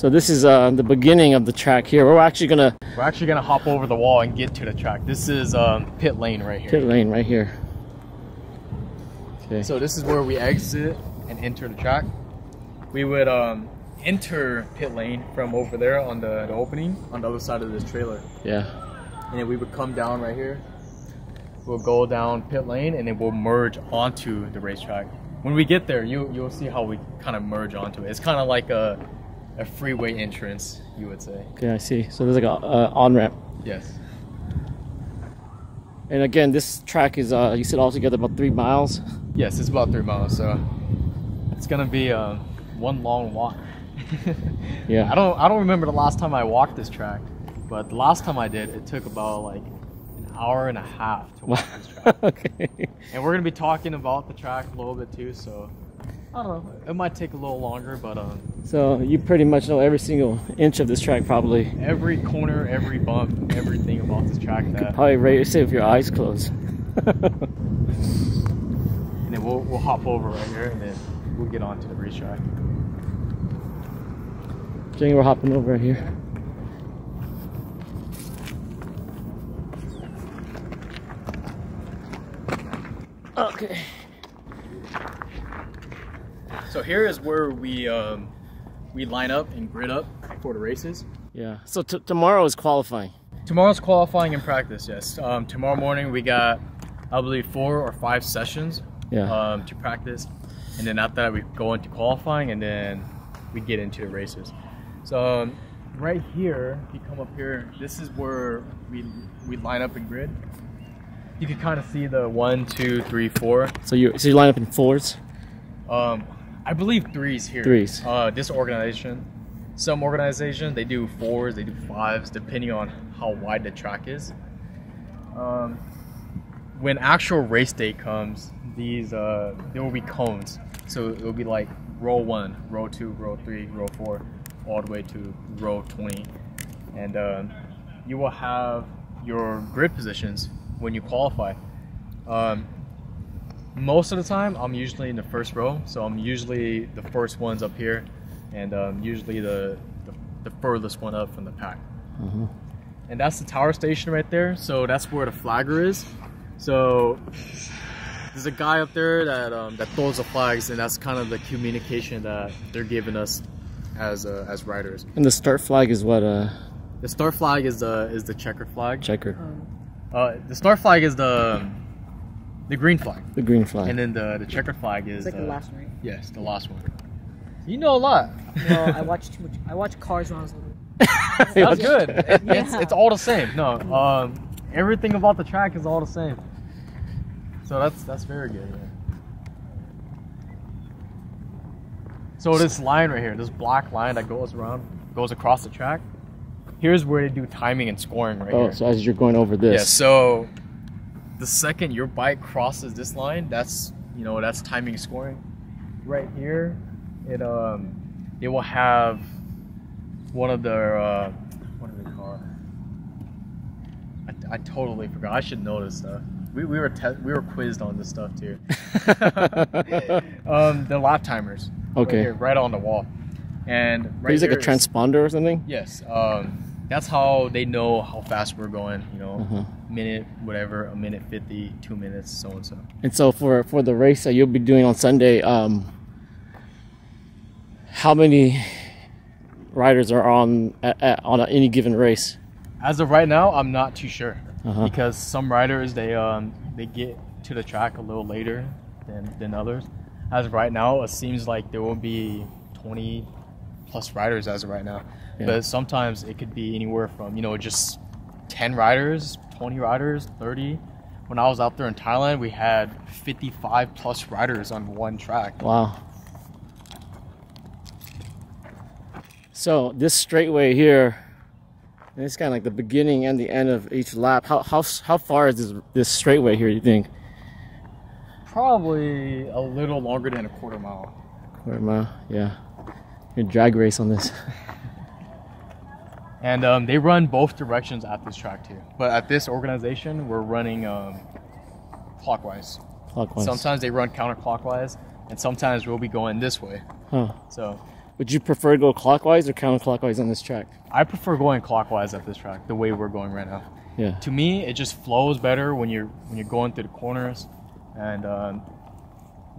So this is the beginning of the track here. We're actually gonna hop over the wall and get to the track. This is pit lane right here. Pit lane right here. Okay. So this is where we exit and enter the track. We would enter pit lane from over there on the opening on the other side of this trailer. Yeah. And then we would come down right here. We'll go down pit lane and then we'll merge onto the racetrack. When we get there, you'll see how we kind of merge onto it. It's kind of like a freeway entrance, you would say. Okay, I see. So there's like a on-ramp. Yes. And again, this track is, you said altogether about 3 miles? Yes, it's about 3 miles, so it's gonna be one long walk. Yeah. I don't remember the last time I walked this track, but the last time I did, it took about like an hour and a half to walk this track. Okay. And we're gonna be talking about the track a little bit too, so I don't know. It might take a little longer, but so you pretty much know every single inch of this track, probably. Every corner, every bump, everything about this track. You could probably race it with your eyes closed. And then we'll hop over right here, and then we'll get onto the racetrack. Jenny, we're hopping over right here. Okay. So here is where we line up and grid up for the races. Yeah. So tomorrow is qualifying. Tomorrow's qualifying and practice. Yes. Tomorrow morning we got, I believe, 4 or 5 sessions. Yeah. To practice, and then after that we go into qualifying, and then we get into the races. So right here, if you come up here, this is where we line up and grid. You can kind of see the 1, 2, 3, 4. So you line up in 4s? I believe 3s here. 3s. This organization, some organizations, they do 4s, they do 5s, depending on how wide the track is. When actual race day comes, these there will be cones. So it will be like row 1, row 2, row 3, row 4, all the way to row 20. And you will have your grid positions when you qualify. Most of the time, I'm usually in the first row, so I'm usually the first ones up here, and usually the furthest one up from the pack. Mm-hmm. And that's the tower station right there, so that's where the flagger is. So there's a guy up there that throws the flags, and that's kind of the communication that they're giving us as riders. And the start flag is what? The start flag is the checkered flag. Checkered. The start flag is the green flag. The green flag. And then the checkered flag is like the last one, right? Yes, the last one. You know a lot. No, I watched too much. I watched Cars when I was little. That's good. Yeah. It's all the same. No, everything about the track is all the same. So that's very good. Yeah. So this line right here, this black line that goes across the track, here's where they do timing and scoring right here. Oh, so as you're going over this. Yeah, so the second your bike crosses this line, that's timing and scoring. Right here, it will have one of their what do they call it? I totally forgot. I should know this stuff. We were quizzed on this stuff too. The lap timers. Okay. Right here, right on the wall. And right There's like a here transponder or something? Yes. That's how they know how fast we're going, minute, whatever, a minute 50, 2 minutes, so and so. And so for the race that you'll be doing on Sunday, how many riders are on any given race? As of right now, I'm not too sure because some riders they get to the track a little later than others. As of right now, it seems like there will be 20 plus riders as of right now. Yeah. But sometimes it could be anywhere from, just 10 riders, 20 riders, 30. When I was out there in Thailand, we had 55 plus riders on one track. Wow. So this straightway here, and it's kind of like the beginning and the end of each lap. How far is this straightway here, you think? Probably a little longer than a quarter mile. Quarter mile, yeah. Your drag race on this. And they run both directions at this track too. But at this organization, we're running clockwise. Clockwise. Sometimes they run counterclockwise, and sometimes we'll be going this way. Huh. So Would you prefer to go clockwise or counterclockwise on this track? I prefer going clockwise at this track, the way we're going right now. Yeah. To me, it just flows better when you're going through the corners, and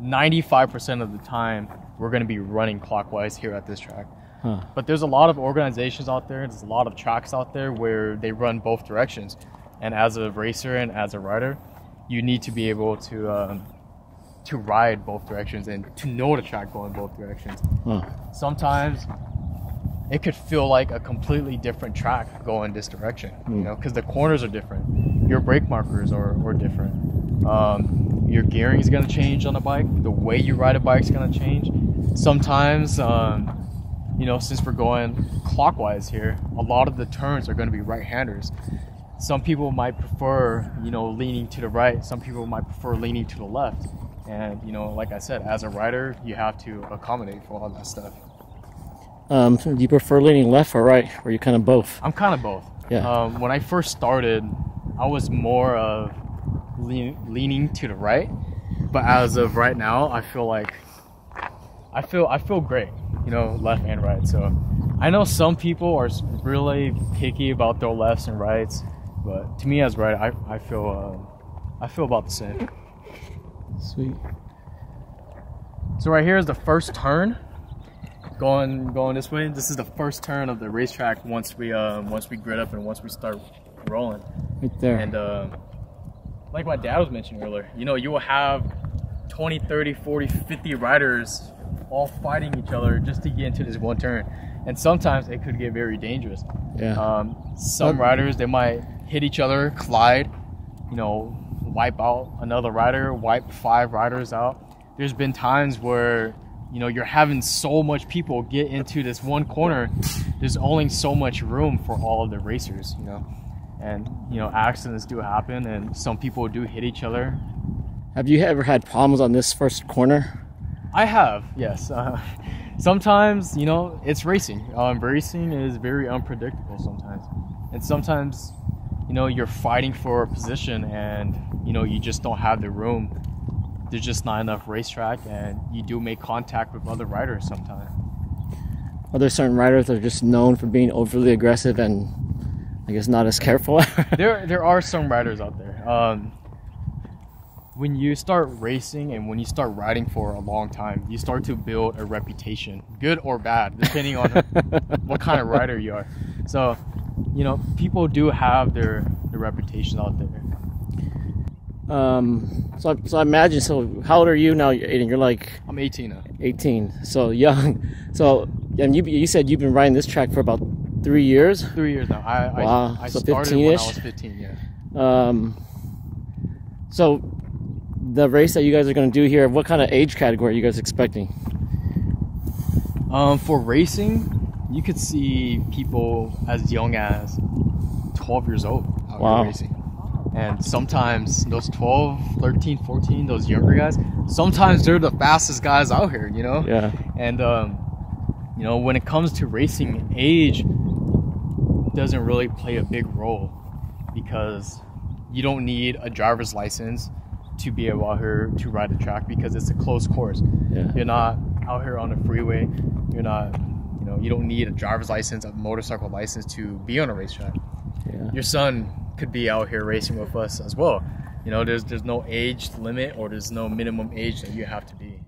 95% of the time we're going to be running clockwise here at this track. Huh. But there's a lot of organizations out there, there's a lot of tracks out there where they run both directions. And as a racer and as a rider, you need to be able to ride both directions and to know the track going both directions. Huh. Sometimes it could feel like a completely different track going this direction, you know, because the corners are different. Your brake markers are different. Your gearing is going to change on a bike. The way you ride a bike is going to change. Sometimes, you know, since we're going clockwise here, a lot of the turns are going to be right-handers. Some people might prefer, you know, leaning to the right. Some people might prefer leaning to the left. And, you know, like I said, as a rider, you have to accommodate for all that stuff. Do you prefer leaning left or right? Or are you kind of both? I'm kind of both. Yeah. When I first started, I was more of leaning to the right. But as of right now, I feel like I feel great, you know, left and right. So I know some people are really picky about their lefts and rights, but to me as right, I feel about the same. Sweet. So right here is the first turn. Going this way. This is the first turn of the racetrack once we grid up and once we start rolling. Right there. And like my dad was mentioning earlier, you know, you will have 20, 30, 40, 50 riders all fighting each other just to get into this one turn. And sometimes it could get very dangerous. Yeah. Some riders, they might hit each other, collide, you know, wipe out another rider, wipe 5 riders out. There's been times where, you know, you're having so much people get into this one corner, there's only so much room for all of the racers, you know. And, you know, accidents do happen and some people do hit each other. Have you ever had problems on this first corner? I have, yes. Sometimes, you know, it's racing. Racing is very unpredictable sometimes. And sometimes, you know, you're fighting for a position and, you know, you just don't have the room. There's just not enough racetrack and you do make contact with other riders sometimes. Are there certain riders that are just known for being overly aggressive and I guess not as careful? There are some riders out there. When you start racing and when you start riding for a long time, you start to build a reputation, good or bad, depending on what kind of rider you are. So, you know, people do have their reputation out there. So I imagine, so how old are you now, Aden? You're like... I'm 18 now. 18, so young. So, and you said you've been riding this track for about 3 years? 3 years now. Wow, I so started 15-ish? when I was 15, yeah. So the race that you guys are going to do here, what kind of age category are you guys expecting? For racing, you could see people as young as 12 years old out here racing. And sometimes those 12, 13, 14, those younger guys, sometimes they're the fastest guys out here, you know? Yeah. And, you know, when it comes to racing, age doesn't really play a big role because you don't need a driver's license to be able out here to ride the track because it's a closed course. Yeah. You're not out here on the freeway. You're not, you know, you don't need a driver's license, a motorcycle license to be on a racetrack. Yeah. Your son could be out here racing with us as well. You know, there's no age limit or there's no minimum age that you have to be.